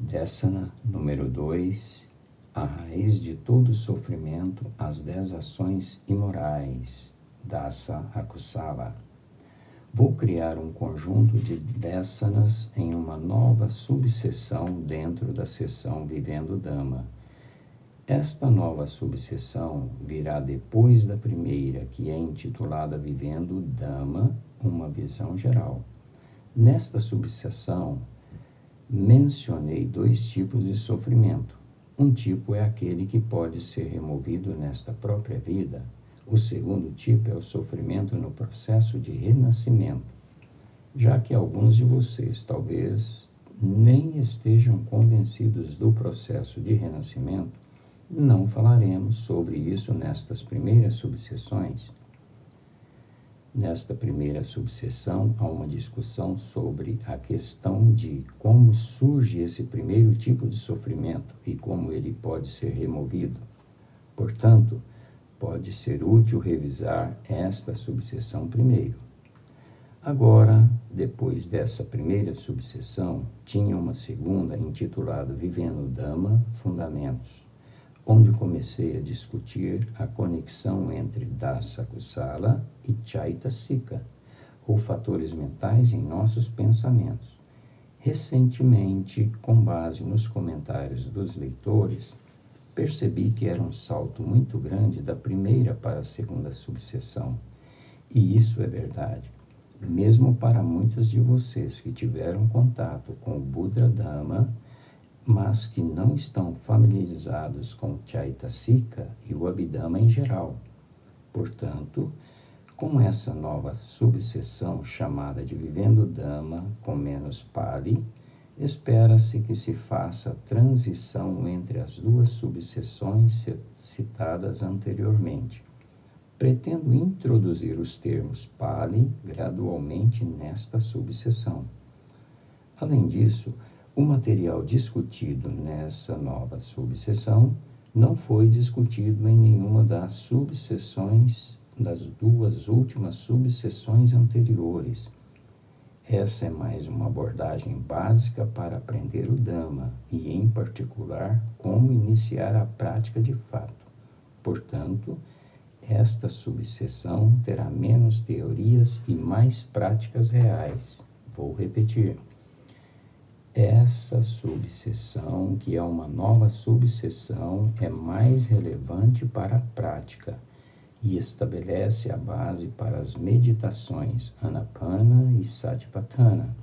Dessana número 2, a raiz de todo sofrimento, as 10 ações imorais, Dasa Akusala. Vou criar um conjunto de dessanas em uma nova subseção dentro da seção Vivendo o Dhamma. Esta nova subseção virá depois da primeira, que é intitulada Vivendo o Dhamma, uma visão geral. Nesta subseção, mencionei 2 tipos de sofrimento. Um tipo é aquele que pode ser removido nesta própria vida. O segundo tipo é o sofrimento no processo de renascimento. Já que alguns de vocês talvez nem estejam convencidos do processo de renascimento, não falaremos sobre isso nestas primeiras subseções. Nesta primeira subseção, há uma discussão sobre a questão de como surge esse primeiro tipo de sofrimento e como ele pode ser removido. Portanto, pode ser útil revisar esta subseção primeiro. Agora, depois dessa primeira subseção, tinha uma segunda intitulada Vivendo o Dhamma, Fundamentos, onde comecei a discutir a conexão entre Dasa Kusala e Chaitasika, ou fatores mentais em nossos pensamentos. Recentemente, com base nos comentários dos leitores, percebi que era um salto muito grande da primeira para a segunda subseção. E isso é verdade, mesmo para muitos de vocês que tiveram contato com o Buddha Dhamma, mas que não estão familiarizados com Chaitasika e o Abhidhamma em geral. Portanto, com essa nova subseção chamada de Vivendo o Dhamma com menos Pali, espera-se que se faça a transição entre as 2 subseções citadas anteriormente. Pretendo introduzir os termos Pali gradualmente nesta subseção. Além disso, o material discutido nessa nova subseção não foi discutido em nenhuma das subseções das 2 últimas subseções anteriores. Essa é mais uma abordagem básica para aprender o Dhamma e, em particular, como iniciar a prática de fato. Portanto, esta subseção terá menos teorias e mais práticas reais. Vou repetir. Essa subseção, que é uma nova subseção, é mais relevante para a prática e estabelece a base para as meditações Anapana e Satipatthana.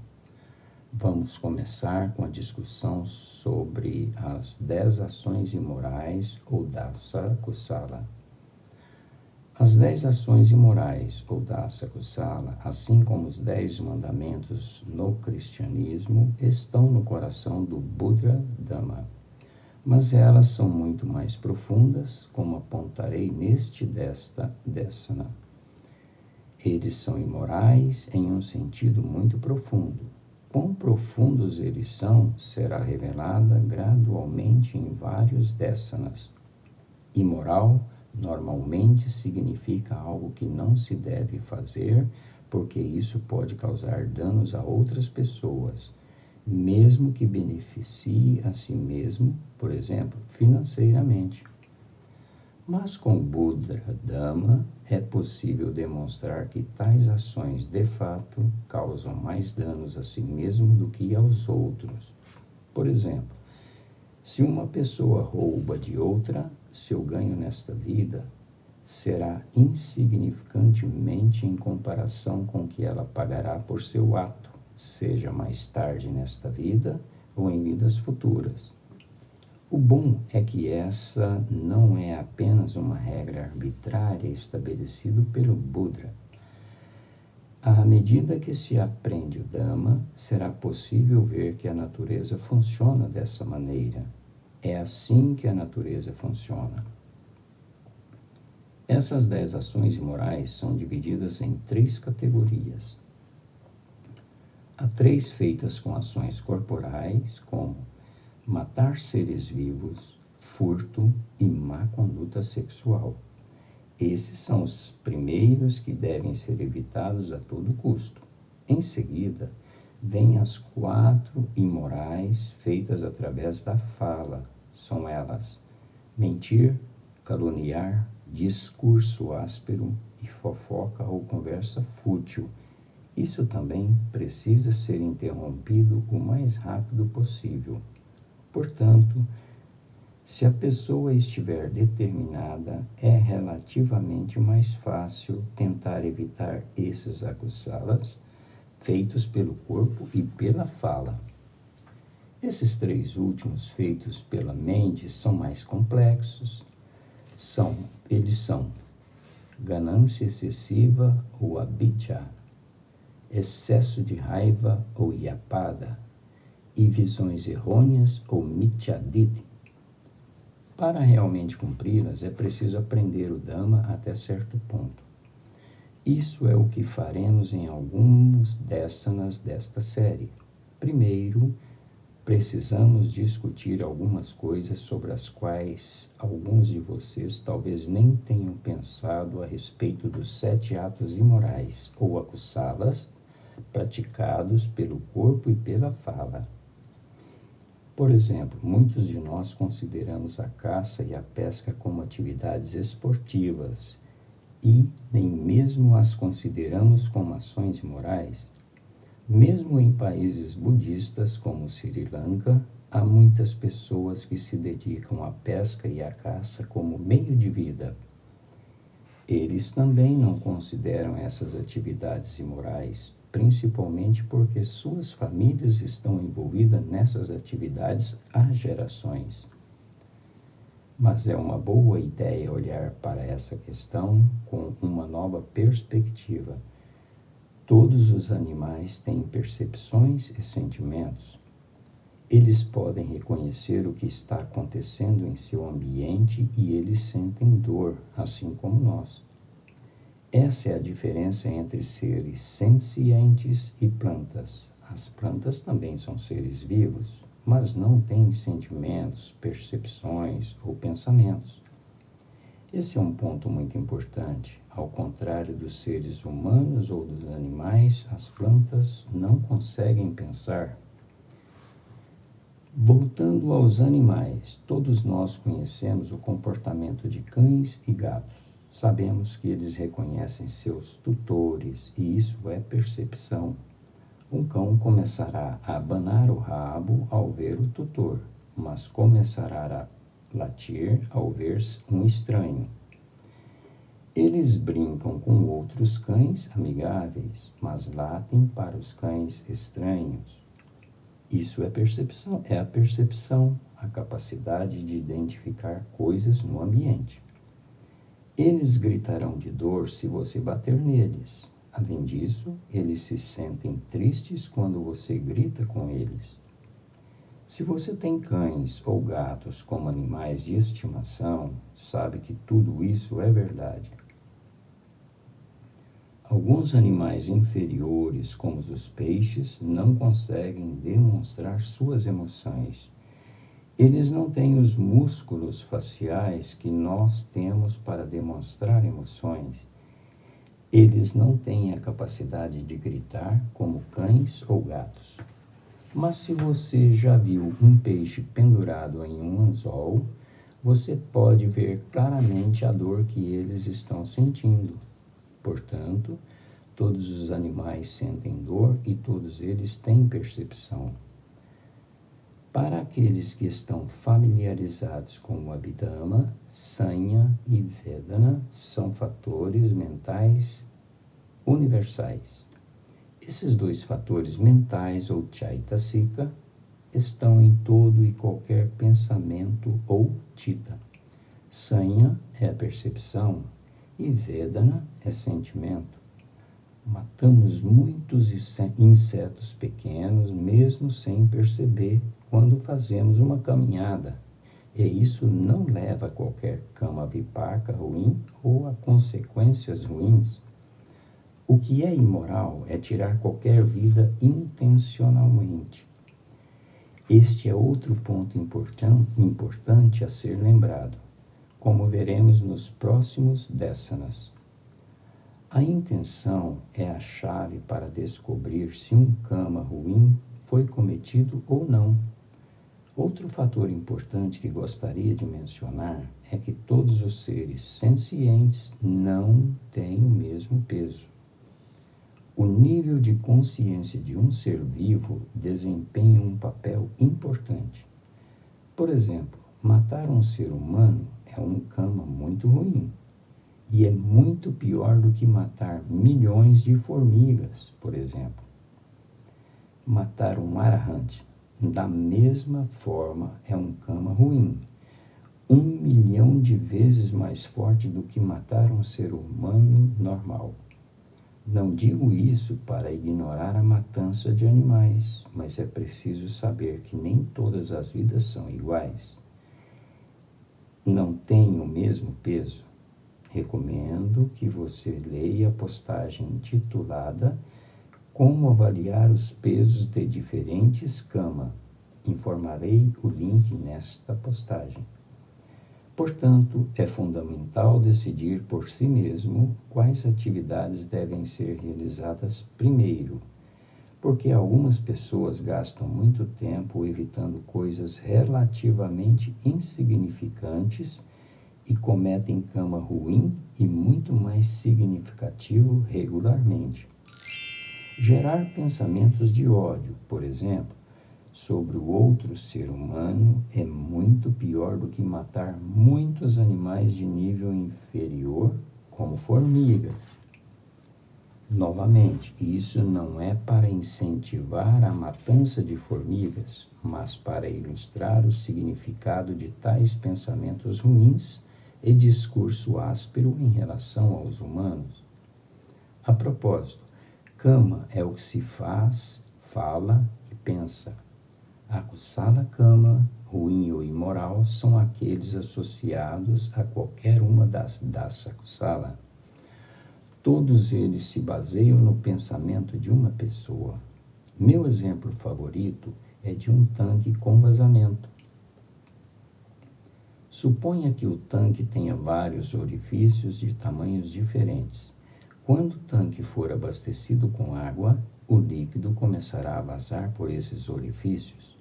Vamos começar com a discussão sobre as 10 ações imorais ou Dasa Kusala. As 10 ações imorais, ou Dasa Kusala, assim como os 10 mandamentos no cristianismo, estão no coração do Buddha Dhamma. Mas elas são muito mais profundas, como apontarei neste dessana. Eles são imorais em um sentido muito profundo. Quão profundos eles são, será revelada gradualmente em vários dessanas. Imoral normalmente significa algo que não se deve fazer, porque isso pode causar danos a outras pessoas, mesmo que beneficie a si mesmo, por exemplo, financeiramente. Mas com o Buddha Dhamma é possível demonstrar que tais ações de fato causam mais danos a si mesmo do que aos outros. Por exemplo, se uma pessoa rouba de outra, seu ganho nesta vida será insignificantemente em comparação com o que ela pagará por seu ato, seja mais tarde nesta vida ou em vidas futuras. O bom é que essa não é apenas uma regra arbitrária estabelecida pelo Buddha. À medida que se aprende o Dhamma, será possível ver que a natureza funciona dessa maneira. É assim que a natureza funciona. Essas 10 ações imorais são divididas em 3 categorias. Há 3 feitas com ações corporais, como matar seres vivos, furto e má conduta sexual. Esses são os primeiros que devem ser evitados a todo custo. Em seguida, vêm as 4 imorais feitas através da fala. São elas: mentir, caluniar, discurso áspero e fofoca ou conversa fútil. Isso também precisa ser interrompido o mais rápido possível. Portanto, se a pessoa estiver determinada, é relativamente mais fácil tentar evitar esses aguçalas feitos pelo corpo e pela fala. Esses 3 últimos, feitos pela mente, são mais complexos. Eles são ganância excessiva ou abhijja, excesso de raiva ou yapada, e visões errôneas ou mityaditi. Para realmente cumpri-las, é preciso aprender o Dhamma até certo ponto. Isso é o que faremos em alguns desanas desta série. Primeiro, precisamos discutir algumas coisas sobre as quais alguns de vocês talvez nem tenham pensado a respeito dos 7 atos imorais, ou akusalas, praticados pelo corpo e pela fala. Por exemplo, muitos de nós consideramos a caça e a pesca como atividades esportivas e nem mesmo as consideramos como ações imorais. Mesmo em países budistas como Sri Lanka, há muitas pessoas que se dedicam à pesca e à caça como meio de vida. Eles também não consideram essas atividades imorais, principalmente porque suas famílias estão envolvidas nessas atividades há gerações. Mas é uma boa ideia olhar para essa questão com uma nova perspectiva. Todos os animais têm percepções e sentimentos. Eles podem reconhecer o que está acontecendo em seu ambiente e eles sentem dor, assim como nós. Essa é a diferença entre seres sencientes e plantas. As plantas também são seres vivos, mas não têm sentimentos, percepções ou pensamentos. Esse é um ponto muito importante. Ao contrário dos seres humanos ou dos animais, as plantas não conseguem pensar. Voltando aos animais, todos nós conhecemos o comportamento de cães e gatos. Sabemos que eles reconhecem seus tutores e isso é percepção. Um cão começará a abanar o rabo ao ver o tutor, mas começará a latir ao ver um estranho. Eles brincam com outros cães amigáveis, mas latem para os cães estranhos. Isso é percepção, é a percepção, a capacidade de identificar coisas no ambiente. Eles gritarão de dor se você bater neles. Além disso, eles se sentem tristes quando você grita com eles. Se você tem cães ou gatos como animais de estimação, sabe que tudo isso é verdade. Alguns animais inferiores, como os peixes, não conseguem demonstrar suas emoções. Eles não têm os músculos faciais que nós temos para demonstrar emoções. Eles não têm a capacidade de gritar como cães ou gatos. Mas se você já viu um peixe pendurado em um anzol, você pode ver claramente a dor que eles estão sentindo. Portanto, todos os animais sentem dor e todos eles têm percepção. Para aqueles que estão familiarizados com o Abhidhamma, Sanya e Vedana são fatores mentais universais. Esses 2 fatores mentais, ou Chaitasika, estão em todo e qualquer pensamento ou Chitta. Sanya é a percepção e Vedana é sentimento. Matamos muitos insetos pequenos, mesmo sem perceber, quando fazemos uma caminhada. E isso não leva a qualquer kama vipaka ruim ou a consequências ruins. O que é imoral é tirar qualquer vida intencionalmente. Este é outro ponto importante a ser lembrado, como veremos nos próximos desanas. A intenção é a chave para descobrir se um karma ruim foi cometido ou não. Outro fator importante que gostaria de mencionar é que todos os seres sencientes não têm o mesmo peso. O nível de consciência de um ser vivo desempenha um papel importante. Por exemplo, matar um ser humano é um karma muito ruim. E é muito pior do que matar milhões de formigas, por exemplo. Matar um arahant, da mesma forma, é um karma ruim. 1.000.000 de vezes mais forte do que matar um ser humano normal. Não digo isso para ignorar a matança de animais, mas é preciso saber que nem todas as vidas são iguais. Não têm o mesmo peso. Recomendo que você leia a postagem intitulada Como avaliar os pesos de diferentes karma. Informarei o link nesta postagem. Portanto, é fundamental decidir por si mesmo quais atividades devem ser realizadas primeiro, porque algumas pessoas gastam muito tempo evitando coisas relativamente insignificantes e cometem karma ruim e muito mais significativo regularmente. Gerar pensamentos de ódio, por exemplo, sobre o outro ser humano é muito pior do que matar muitos animais de nível inferior, como formigas. Novamente, isso não é para incentivar a matança de formigas, mas para ilustrar o significado de tais pensamentos ruins e discurso áspero em relação aos humanos. A propósito, karma é o que se faz, fala e pensa. Akusala karma, ruim ou imoral, são aqueles associados a qualquer uma das akusala. Todos eles se baseiam no pensamento de uma pessoa. Meu exemplo favorito é de um tanque com vazamento. Suponha que o tanque tenha vários orifícios de tamanhos diferentes. Quando o tanque for abastecido com água, o líquido começará a vazar por esses orifícios.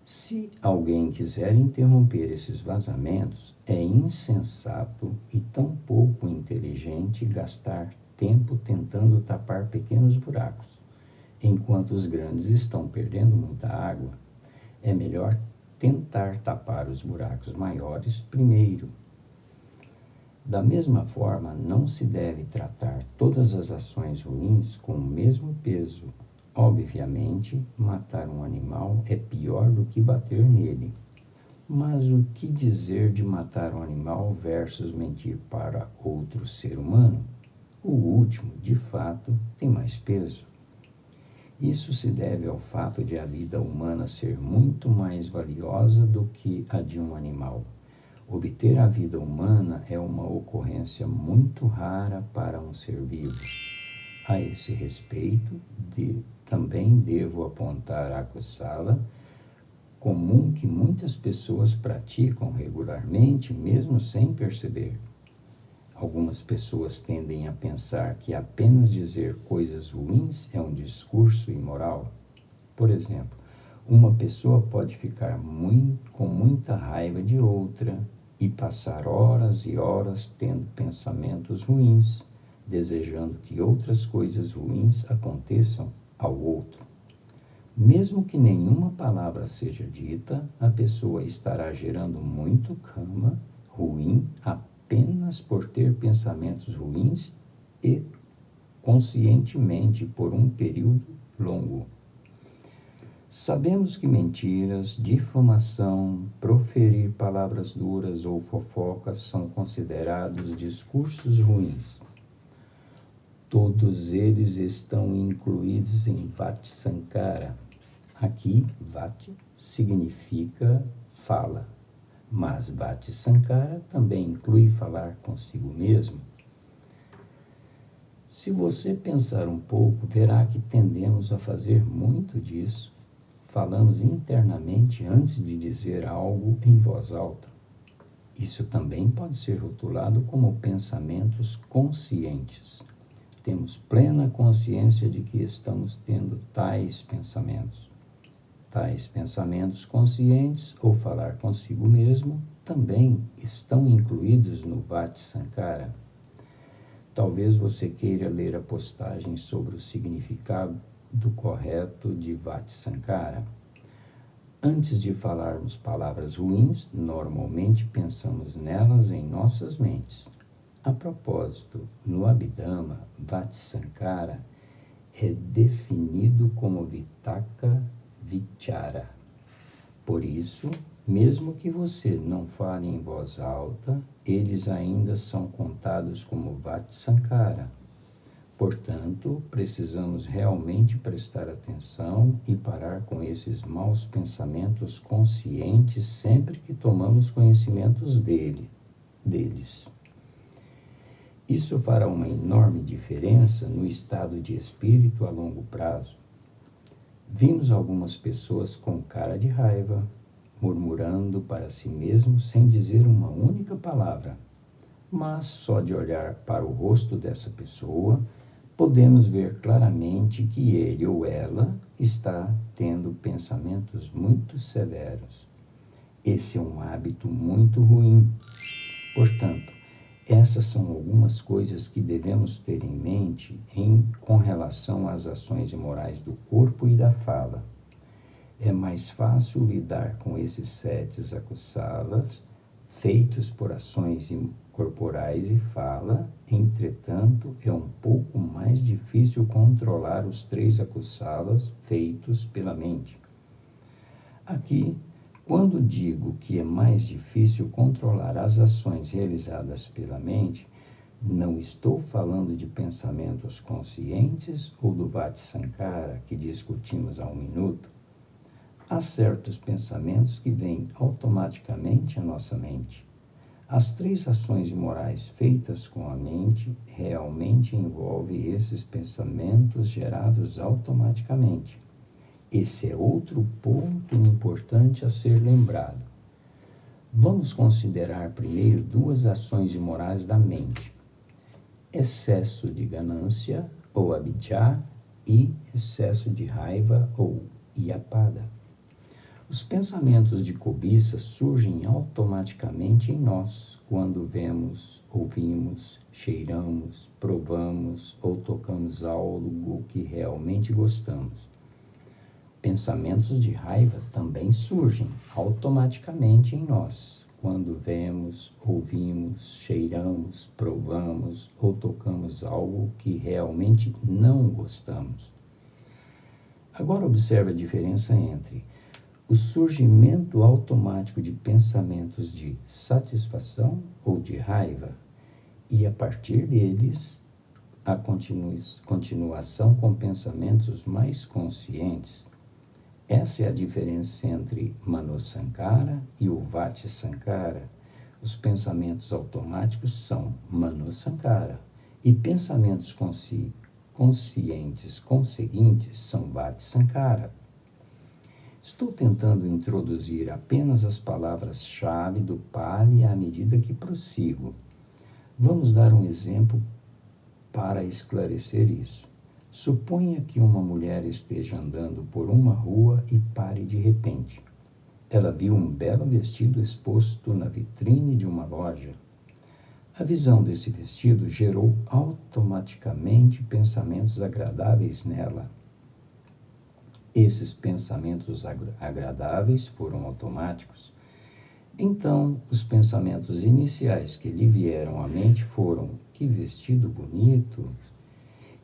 Se alguém quiser interromper esses vazamentos, é insensato e tão pouco inteligente gastar tempo tentando tapar pequenos buracos, enquanto os grandes estão perdendo muita água. É melhor tentar tapar os buracos maiores primeiro. Da mesma forma, não se deve tratar todas as ações ruins com o mesmo peso. Obviamente, matar um animal é pior do que bater nele. Mas o que dizer de matar um animal versus mentir para outro ser humano? O último, de fato, tem mais peso. Isso se deve ao fato de a vida humana ser muito mais valiosa do que a de um animal. Obter a vida humana é uma ocorrência muito rara para um ser vivo. A esse respeito, também devo apontar a akusala comum que muitas pessoas praticam regularmente, mesmo sem perceber. Algumas pessoas tendem a pensar que apenas dizer coisas ruins é um discurso imoral. Por exemplo, uma pessoa pode ficar com muita raiva de outra e passar horas e horas tendo pensamentos ruins, desejando que outras coisas ruins aconteçam ao outro. Mesmo que nenhuma palavra seja dita, a pessoa estará gerando muito karma ruim apenas por ter pensamentos ruins e conscientemente por um período longo. Sabemos que mentiras, difamação, proferir palavras duras ou fofocas são considerados discursos ruins. Todos eles estão incluídos em Vati-Sankara. Aqui, Vati significa fala, mas Vati-Sankara também inclui falar consigo mesmo. Se você pensar um pouco, verá que tendemos a fazer muito disso. Falamos internamente antes de dizer algo em voz alta. Isso também pode ser rotulado como pensamentos conscientes. Temos plena consciência de que estamos tendo tais pensamentos. Tais pensamentos conscientes, ou falar consigo mesmo, também estão incluídos no Vati Sankara. Talvez você queira ler a postagem sobre o significado correto de Vati Sankara. Antes de falarmos palavras ruins, normalmente pensamos nelas em nossas mentes. A propósito, no Abhidhamma, Vati Sankara é definido como Vitakka Vichara. Por isso, mesmo que você não fale em voz alta, eles ainda são contados como Vati Sankara. Portanto, precisamos realmente prestar atenção e parar com esses maus pensamentos conscientes sempre que tomamos conhecimentos deles. Isso fará uma enorme diferença no estado de espírito a longo prazo. Vimos algumas pessoas com cara de raiva, murmurando para si mesmos sem dizer uma única palavra. Mas só de olhar para o rosto dessa pessoa, podemos ver claramente que ele ou ela está tendo pensamentos muito severos. Esse é um hábito muito ruim. Portanto, essas são algumas coisas que devemos ter em mente com relação às ações imorais do corpo e da fala. É mais fácil lidar com esses 7 akussalas feitos por ações corporais e fala, entretanto, é um pouco mais difícil controlar os 3 akussalas feitos pela mente. Aqui, quando digo que é mais difícil controlar as ações realizadas pela mente, não estou falando de pensamentos conscientes ou do Vati Sankara que discutimos há um minuto. Há certos pensamentos que vêm automaticamente à nossa mente. As 3 ações imorais feitas com a mente realmente envolvem esses pensamentos gerados automaticamente. Esse é outro ponto importante a ser lembrado. Vamos considerar primeiro 2 ações imorais da mente: excesso de ganância, ou abhijja, e excesso de raiva, ou vyapada. Os pensamentos de cobiça surgem automaticamente em nós quando vemos, ouvimos, cheiramos, provamos ou tocamos algo que realmente gostamos. Pensamentos de raiva também surgem automaticamente em nós quando vemos, ouvimos, cheiramos, provamos ou tocamos algo que realmente não gostamos. Agora observe a diferença entre o surgimento automático de pensamentos de satisfação ou de raiva e, a partir deles, a continuação com pensamentos mais conscientes. Essa é a diferença entre Manosankara e o Vati Sankara. Os pensamentos automáticos são Manosankara e pensamentos conscientes conseguintes são Vati Sankara. Estou tentando introduzir apenas as palavras-chave do Pali à medida que prossigo. Vamos dar um exemplo para esclarecer isso. Suponha que uma mulher esteja andando por uma rua e pare de repente. Ela viu um belo vestido exposto na vitrine de uma loja. A visão desse vestido gerou automaticamente pensamentos agradáveis nela. Esses pensamentos agradáveis foram automáticos. Então, os pensamentos iniciais que lhe vieram à mente foram: que vestido bonito!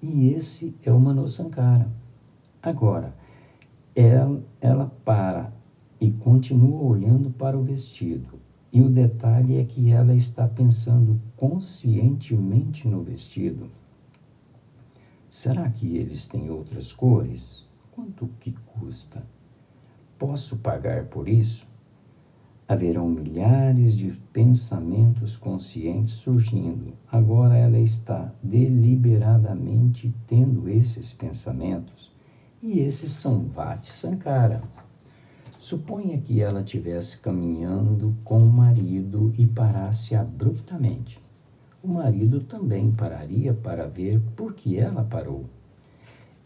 E esse é o Manosankara. Agora, ela para e continua olhando para o vestido. E o detalhe é que ela está pensando conscientemente no vestido. Será que eles têm outras cores? Quanto que custa? Posso pagar por isso? Haverão milhares de pensamentos conscientes surgindo. Agora ela está deliberadamente tendo esses pensamentos. E esses são Vati Sankara. Suponha que ela estivesse caminhando com o marido e parasse abruptamente. O marido também pararia para ver por que ela parou.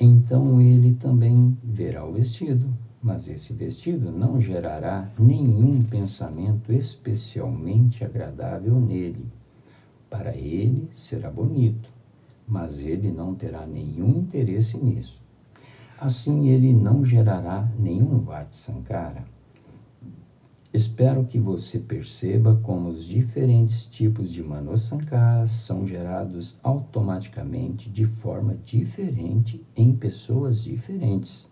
Então ele também verá o vestido, mas esse vestido não gerará nenhum pensamento especialmente agradável nele. Para ele será bonito, mas ele não terá nenhum interesse nisso. Assim ele não gerará nenhum Vati-Sankara. Espero que você perceba como os diferentes tipos de Manosankaras são gerados automaticamente de forma diferente em pessoas diferentes.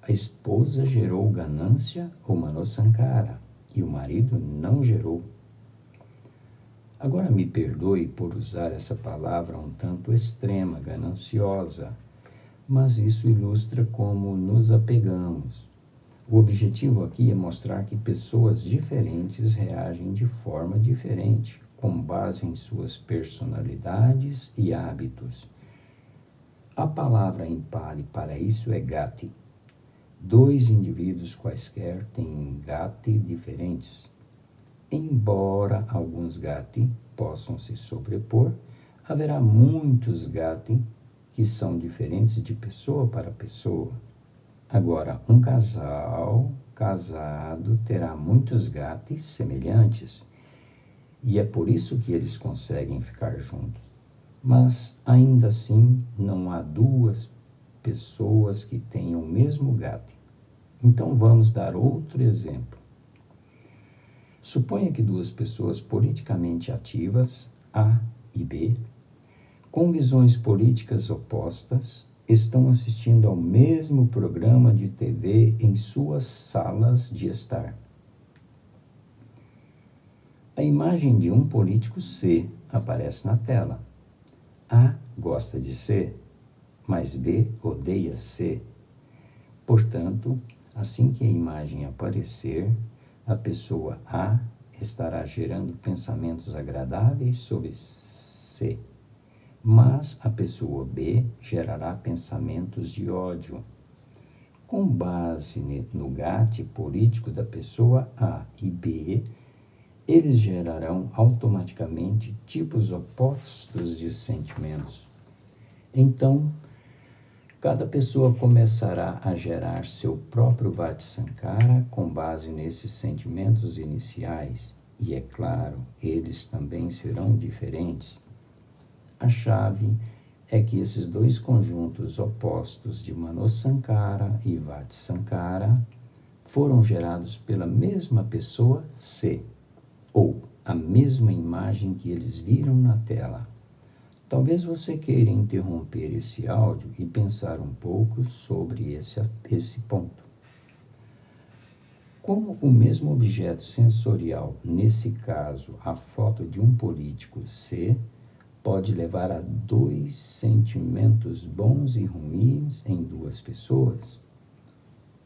A esposa gerou ganância ou Manosankara e o marido não gerou. Agora me perdoe por usar essa palavra um tanto extrema, gananciosa, mas isso ilustra como nos apegamos. O objetivo aqui é mostrar que pessoas diferentes reagem de forma diferente, com base em suas personalidades e hábitos. A palavra em Pali para isso é gati. Dois indivíduos quaisquer têm gati diferentes. Embora alguns gati possam se sobrepor, haverá muitos gati que são diferentes de pessoa para pessoa. Agora, um casal casado terá muitos gatos semelhantes, e é por isso que eles conseguem ficar juntos. Mas, ainda assim, não há duas pessoas que tenham o mesmo gato. Então, vamos dar outro exemplo. Suponha que duas pessoas politicamente ativas, A e B, com visões políticas opostas, estão assistindo ao mesmo programa de TV em suas salas de estar. A imagem de um político C aparece na tela. A gosta de C, mas B odeia C. Portanto, assim que a imagem aparecer, a pessoa A estará gerando pensamentos agradáveis sobre C. Mas a pessoa B gerará pensamentos de ódio. Com base no GAT político da pessoa A e B, eles gerarão automaticamente tipos opostos de sentimentos. Então, cada pessoa começará a gerar seu próprio Vati-Sankara com base nesses sentimentos iniciais. E é claro, eles também serão diferentes. A chave é que esses dois conjuntos opostos de Manosankara e Vati-Sankara foram gerados pela mesma pessoa C, ou a mesma imagem que eles viram na tela. Talvez você queira interromper esse áudio e pensar um pouco sobre esse ponto. Como o mesmo objeto sensorial, nesse caso a foto de um político C, pode levar a dois sentimentos bons e ruins em duas pessoas?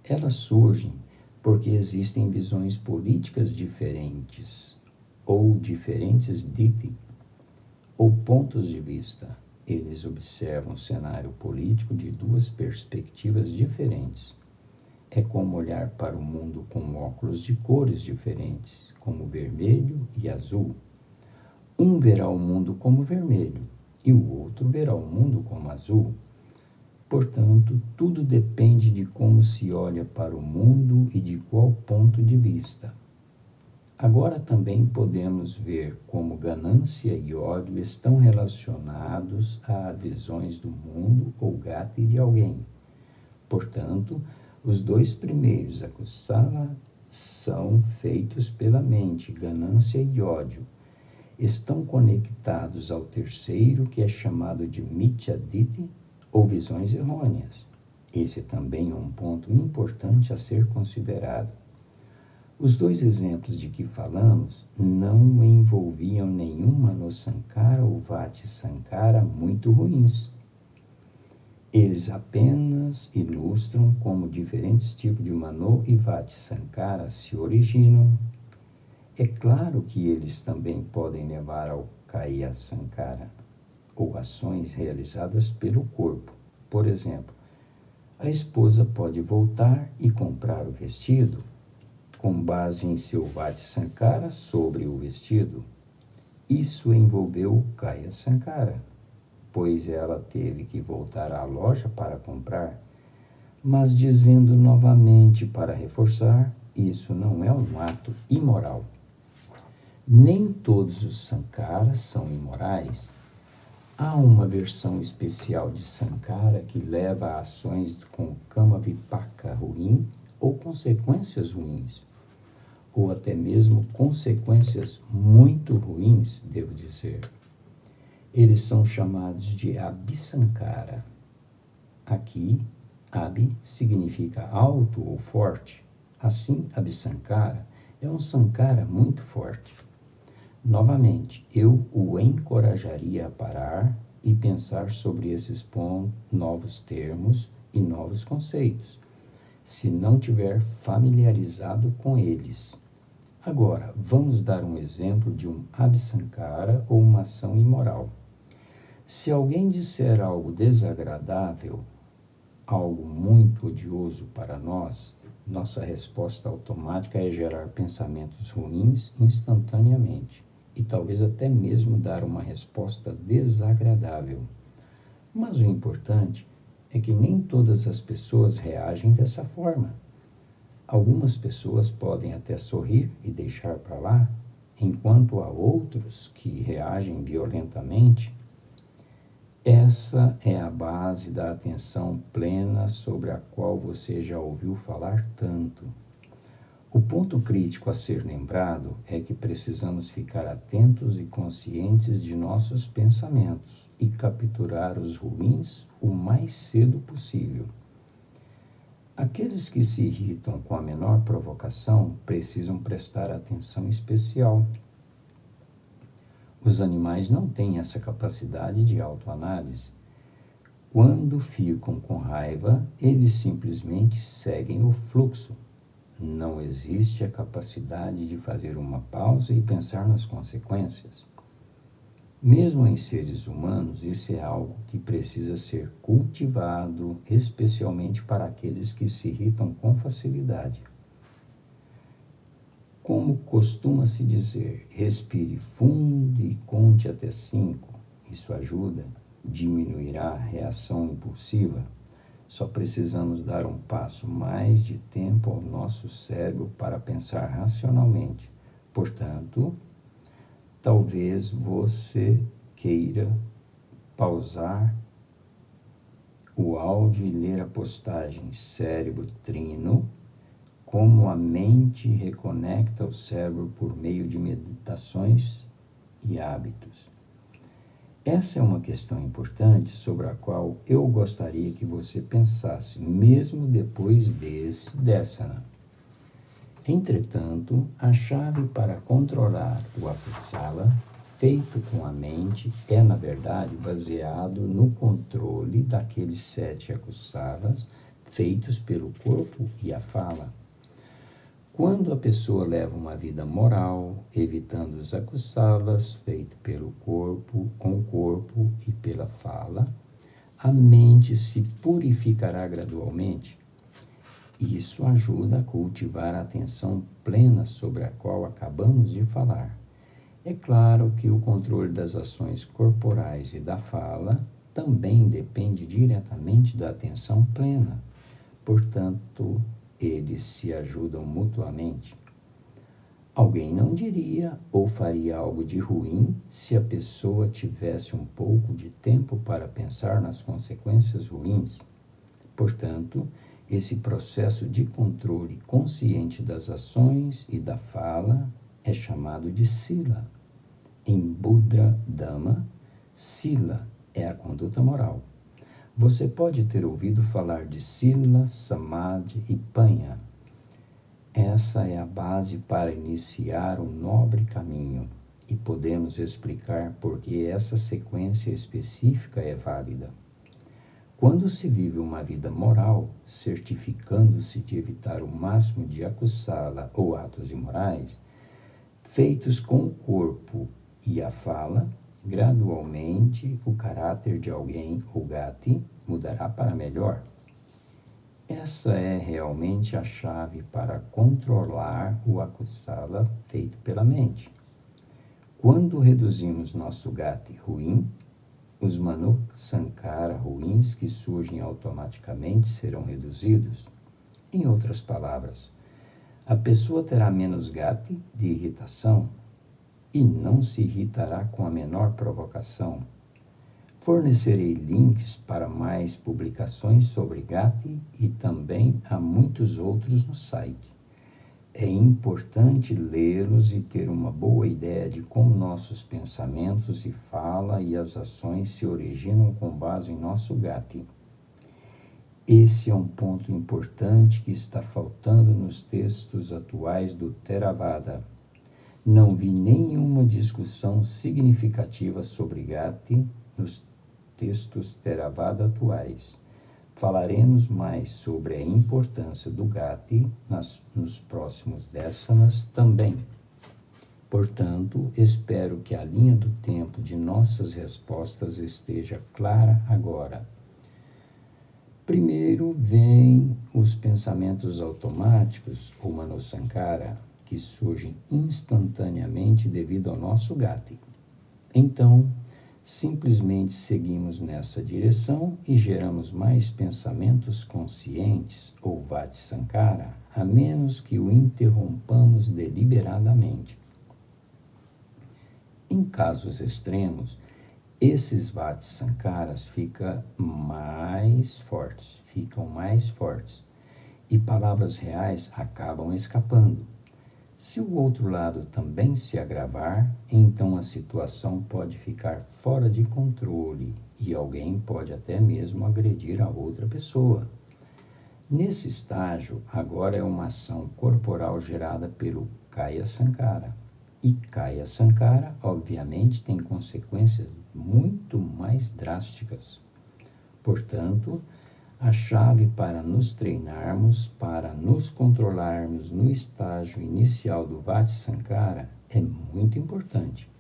Elas surgem porque existem visões políticas diferentes, ou diferentes diti, ou pontos de vista. Eles observam o cenário político de duas perspectivas diferentes. É como olhar para o mundo com óculos de cores diferentes, como vermelho e azul. Um verá o mundo como vermelho e o outro verá o mundo como azul. Portanto, tudo depende de como se olha para o mundo e de qual ponto de vista. Agora também podemos ver como ganância e ódio estão relacionados a visões do mundo ou gati de alguém. Portanto, os dois primeiros, akusala, são feitos pela mente, ganância e ódio. Estão conectados ao terceiro, que é chamado de Mityaditi, ou visões errôneas. Esse também é um ponto importante a ser considerado. Os dois exemplos de que falamos não envolviam nenhum Manosankara ou Vati-Sankara muito ruins. Eles apenas ilustram como diferentes tipos de Mano e Vati-Sankara se originam. É claro que eles também podem levar ao Kaya Sankara, ou ações realizadas pelo corpo. Por exemplo, a esposa pode voltar e comprar o vestido, com base em seu Vati-Sankara sobre o vestido. Isso envolveu Kaya Sankara, pois ela teve que voltar à loja para comprar, mas dizendo novamente para reforçar, isso não é um ato imoral. Nem todos os Sankaras são imorais. Há uma versão especial de Sankara que leva a ações com Kama Vipaka ruim ou consequências ruins, ou até mesmo consequências muito ruins, devo dizer. Eles são chamados de Abhisankara. Aqui, Abhi significa alto ou forte. Assim, Abhisankara é um Sankara muito forte. Novamente, eu o encorajaria a parar e pensar sobre esses novos termos e novos conceitos, se não tiver familiarizado com eles. Agora, vamos dar um exemplo de um Abhisankara ou uma ação imoral. Se alguém disser algo desagradável, algo muito odioso para nós, nossa resposta automática é gerar pensamentos ruins instantaneamente e talvez até mesmo dar uma resposta desagradável. Mas o importante é que nem todas as pessoas reagem dessa forma. Algumas pessoas podem até sorrir e deixar para lá, enquanto há outros que reagem violentamente. Essa é a base da atenção plena sobre a qual você já ouviu falar tanto. O ponto crítico a ser lembrado é que precisamos ficar atentos e conscientes de nossos pensamentos e capturar os ruins o mais cedo possível. Aqueles que se irritam com a menor provocação precisam prestar atenção especial. Os animais não têm essa capacidade de autoanálise. Quando ficam com raiva, eles simplesmente seguem o fluxo. Não existe a capacidade de fazer uma pausa e pensar nas consequências. Mesmo em seres humanos, isso é algo que precisa ser cultivado, especialmente para aqueles que se irritam com facilidade. Como costuma-se dizer, respire fundo e conte até 5. Isso ajuda, diminuirá a reação impulsiva. Só precisamos dar um passo mais de tempo ao nosso cérebro para pensar racionalmente. Portanto, talvez você queira pausar o áudio e ler a postagem Cérebro Trino, como a mente reconecta o cérebro por meio de meditações e hábitos. Essa é uma questão importante sobre a qual eu gostaria que você pensasse, mesmo depois dessa. Entretanto, a chave para controlar o Apsala, feito com a mente, é, na verdade, baseado no controle daqueles 7 akussalas feitos pelo corpo e a fala. Quando a pessoa leva uma vida moral, evitando os akussalas feitos pelo corpo, com o corpo e pela fala, a mente se purificará gradualmente. Isso ajuda a cultivar a atenção plena sobre a qual acabamos de falar. É claro que o controle das ações corporais e da fala também depende diretamente da atenção plena. Portanto, eles se ajudam mutuamente. Alguém não diria ou faria algo de ruim se a pessoa tivesse um pouco de tempo para pensar nas consequências ruins. Portanto, esse processo de controle consciente das ações e da fala é chamado de Sila. Em Buddha Dhamma, Sila é a conduta moral. Você pode ter ouvido falar de Sila, Samadhi e Panha. Essa é a base para iniciar um nobre caminho e podemos explicar por que essa sequência específica é válida. Quando se vive uma vida moral, certificando-se de evitar o máximo de akusala ou atos imorais, feitos com o corpo e a fala, gradualmente o caráter de alguém ou gati mudará para melhor. Essa é realmente a chave para controlar o akusala feito pela mente. Quando reduzimos nosso gati ruim, os manuk sankara ruins que surgem automaticamente serão reduzidos. Em outras palavras, a pessoa terá menos gati de irritação e não se irritará com a menor provocação. Fornecerei links para mais publicações sobre gati e também há muitos outros no site. É importante lê-los e ter uma boa ideia de como nossos pensamentos e fala e as ações se originam com base em nosso gati. Esse é um ponto importante que está faltando nos textos atuais do Theravada. Não vi nenhuma discussão significativa sobre gati nos textos Theravada atuais. Falaremos mais sobre a importância do gati nos próximos décadas também. Portanto, espero que a linha do tempo de nossas respostas esteja clara agora. Primeiro vêm os pensamentos automáticos, ou manosankara, que surgem instantaneamente devido ao nosso gati. Então, simplesmente seguimos nessa direção e geramos mais pensamentos conscientes, ou vati-sankara, a menos que o interrompamos deliberadamente. Em casos extremos, esses vati-sankaras ficam mais fortes e palavras reais acabam escapando. Se o outro lado também se agravar, então a situação pode ficar fora de controle e alguém pode até mesmo agredir a outra pessoa. Nesse estágio, agora é uma ação corporal gerada pelo Kaya Sankara. E Kaya Sankara, obviamente, tem consequências muito mais drásticas. Portanto, a chave para nos treinarmos, para nos controlarmos no estágio inicial do Vati-Sankara é muito importante.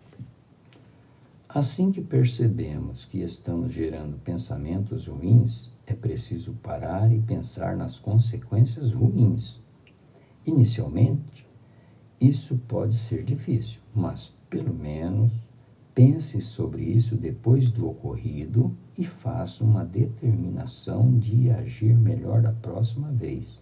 Assim que percebemos que estamos gerando pensamentos ruins, é preciso parar e pensar nas consequências ruins. Inicialmente, isso pode ser difícil, mas pelo menos pense sobre isso depois do ocorrido e faça uma determinação de agir melhor da próxima vez.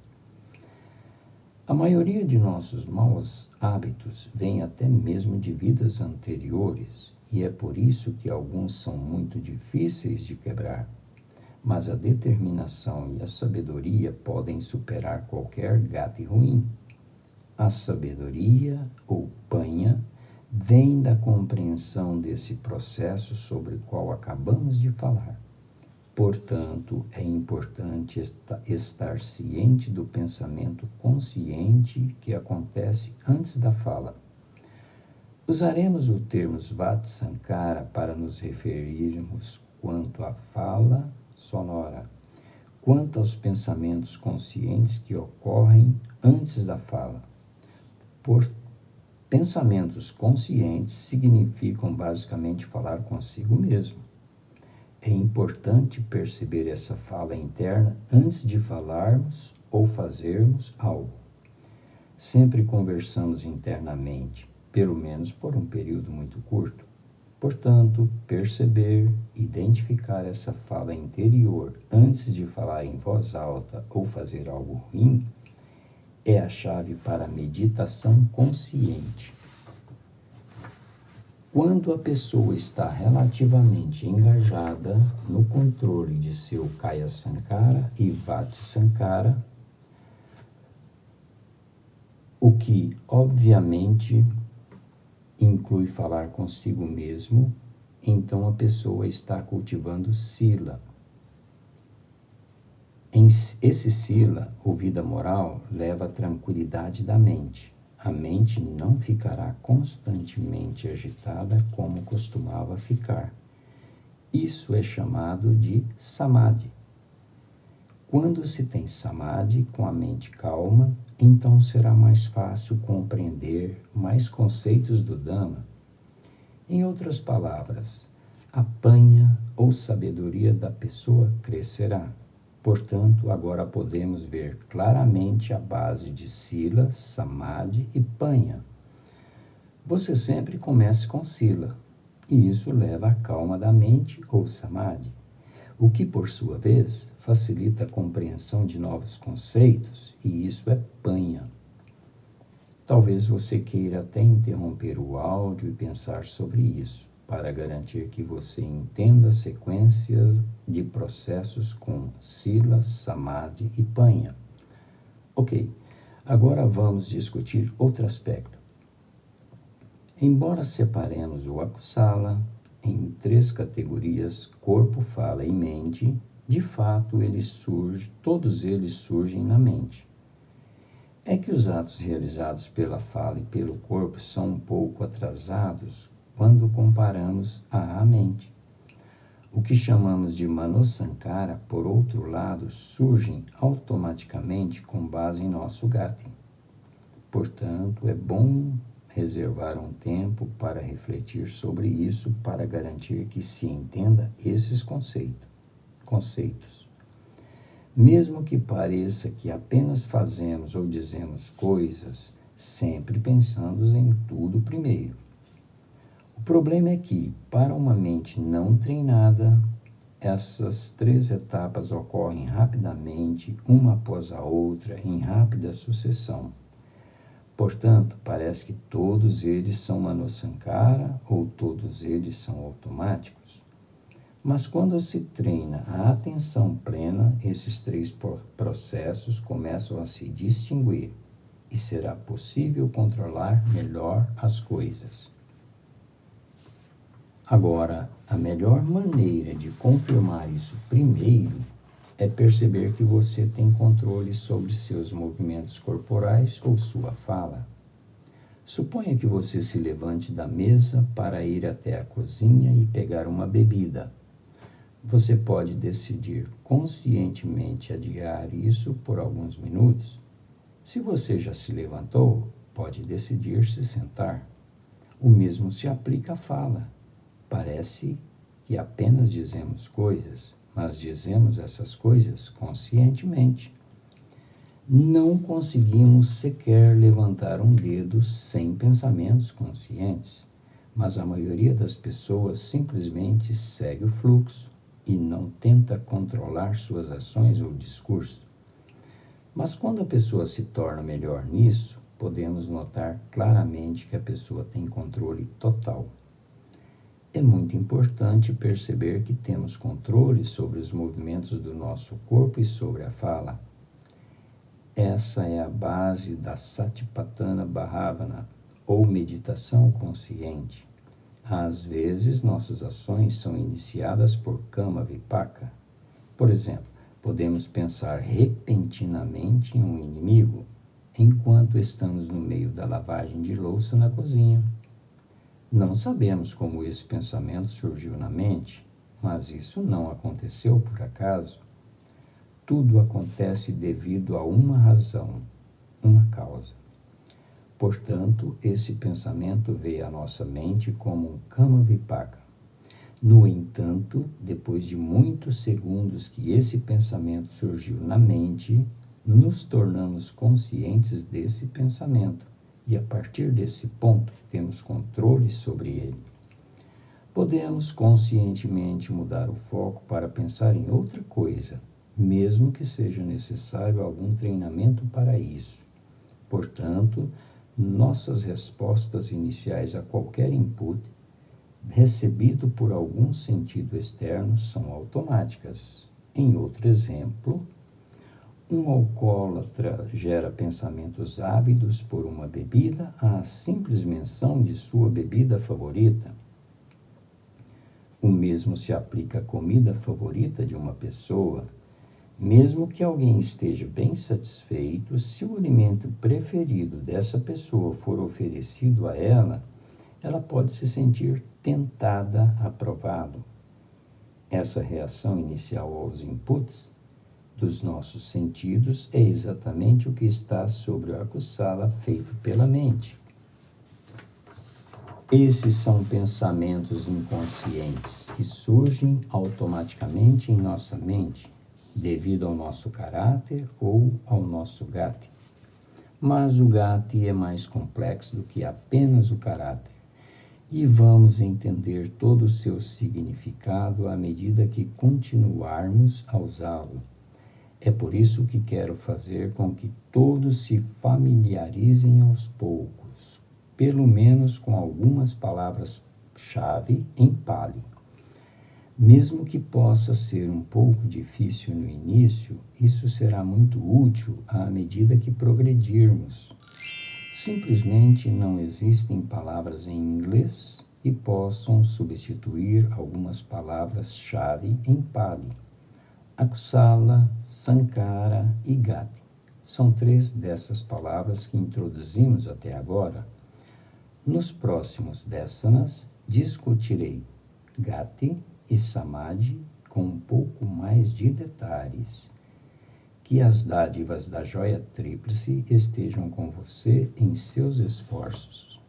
A maioria de nossos maus hábitos vem até mesmo de vidas anteriores e é por isso que alguns são muito difíceis de quebrar. Mas a determinação e a sabedoria podem superar qualquer gati ruim. A sabedoria, ou panha, vem da compreensão desse processo sobre o qual acabamos de falar. Portanto, é importante estar ciente do pensamento consciente que acontece antes da fala. Usaremos o termo Vati-Sankara para nos referirmos quanto à fala sonora, quanto aos pensamentos conscientes que ocorrem antes da fala. Pensamentos conscientes significam basicamente falar consigo mesmo. É importante perceber essa fala interna antes de falarmos ou fazermos algo. Sempre conversamos internamente, pelo menos por um período muito curto. Portanto, perceber, identificar essa fala interior antes de falar em voz alta ou fazer algo ruim é a chave para a meditação consciente. Quando a pessoa está relativamente engajada no controle de seu Kaya Sankara e Vati Sankara, o que obviamente inclui falar consigo mesmo, então a pessoa está cultivando Sila. Esse Sila, ou vida moral, leva à tranquilidade da mente. A mente não ficará constantemente agitada como costumava ficar. Isso é chamado de Samadhi. Quando se tem Samadhi com a mente calma, então será mais fácil compreender mais conceitos do Dhamma. Em outras palavras, a panha ou sabedoria da pessoa crescerá. Portanto, agora podemos ver claramente a base de Sila, Samadhi e Panha. Você sempre comece com Sila, e isso leva à calma da mente ou Samadhi, o que, por sua vez, facilita a compreensão de novos conceitos, e isso é Panha. Talvez você queira até interromper o áudio e pensar sobre isso, para garantir que você entenda sequências de processos com Sila, Samadhi e Panha. Ok, agora vamos discutir outro aspecto. Embora separemos o Akusala em 3 categorias, corpo, fala e mente, de fato todos eles surgem na mente. É que os atos realizados pela fala e pelo corpo são um pouco atrasados quando comparamos à mente. O que chamamos de Manosankhara, por outro lado, surgem automaticamente com base em nosso gati. Portanto, é bom reservar um tempo para refletir sobre isso para garantir que se entenda esses conceitos. Mesmo que pareça que apenas fazemos ou dizemos coisas, sempre pensamos em tudo primeiro. O problema é que, para uma mente não treinada, essas 3 etapas ocorrem rapidamente, uma após a outra, em rápida sucessão. Portanto, parece que todos eles são Manosankhara ou todos eles são automáticos. Mas quando se treina a atenção plena, esses 3 processos começam a se distinguir e será possível controlar melhor as coisas. Agora, a melhor maneira de confirmar isso primeiro é perceber que você tem controle sobre seus movimentos corporais ou sua fala. Suponha que você se levante da mesa para ir até a cozinha e pegar uma bebida. Você pode decidir conscientemente adiar isso por alguns minutos. Se você já se levantou, pode decidir se sentar. O mesmo se aplica à fala. Parece que apenas dizemos coisas, mas dizemos essas coisas conscientemente. Não conseguimos sequer levantar um dedo sem pensamentos conscientes, mas a maioria das pessoas simplesmente segue o fluxo e não tenta controlar suas ações ou discurso. Mas quando a pessoa se torna melhor nisso, podemos notar claramente que a pessoa tem controle total. É muito importante perceber que temos controle sobre os movimentos do nosso corpo e sobre a fala. Essa é a base da Satipatthana Bhavana, ou meditação consciente. Às vezes, nossas ações são iniciadas por Kama Vipaka. Por exemplo, podemos pensar repentinamente em um inimigo, enquanto estamos no meio da lavagem de louça na cozinha. Não sabemos como esse pensamento surgiu na mente, mas isso não aconteceu por acaso. Tudo acontece devido a uma razão, uma causa. Portanto, esse pensamento veio à nossa mente como um Kama Vipaka. No entanto, depois de muitos segundos que esse pensamento surgiu na mente, nos tornamos conscientes desse pensamento. E a partir desse ponto, temos controle sobre ele. Podemos conscientemente mudar o foco para pensar em outra coisa, mesmo que seja necessário algum treinamento para isso. Portanto, nossas respostas iniciais a qualquer input recebido por algum sentido externo são automáticas. Em outro exemplo, um alcoólatra gera pensamentos ávidos por uma bebida à simples menção de sua bebida favorita. O mesmo se aplica à comida favorita de uma pessoa. Mesmo que alguém esteja bem satisfeito, se o alimento preferido dessa pessoa for oferecido a ela, ela pode se sentir tentada a prová-lo. Essa reação inicial aos inputs dos nossos sentidos é exatamente o que está sobre o Akusala feito pela mente. Esses são pensamentos inconscientes que surgem automaticamente em nossa mente. devido ao nosso caráter ou ao nosso gati. Mas o gati é mais complexo do que apenas o caráter, e vamos entender todo o seu significado à medida que continuarmos a usá-lo. É por isso que quero fazer com que todos se familiarizem aos poucos, pelo menos com algumas palavras-chave em Pali. Mesmo que possa ser um pouco difícil no início, isso será muito útil à medida que progredirmos. Simplesmente não existem palavras em inglês que possam substituir algumas palavras-chave em Pali. Akusala, Sankara e Gati. São 3 dessas palavras que introduzimos até agora. Nos próximos décanas, discutirei Gati e Samadhi com um pouco mais de detalhes. Que as dádivas da joia tríplice estejam com você em seus esforços.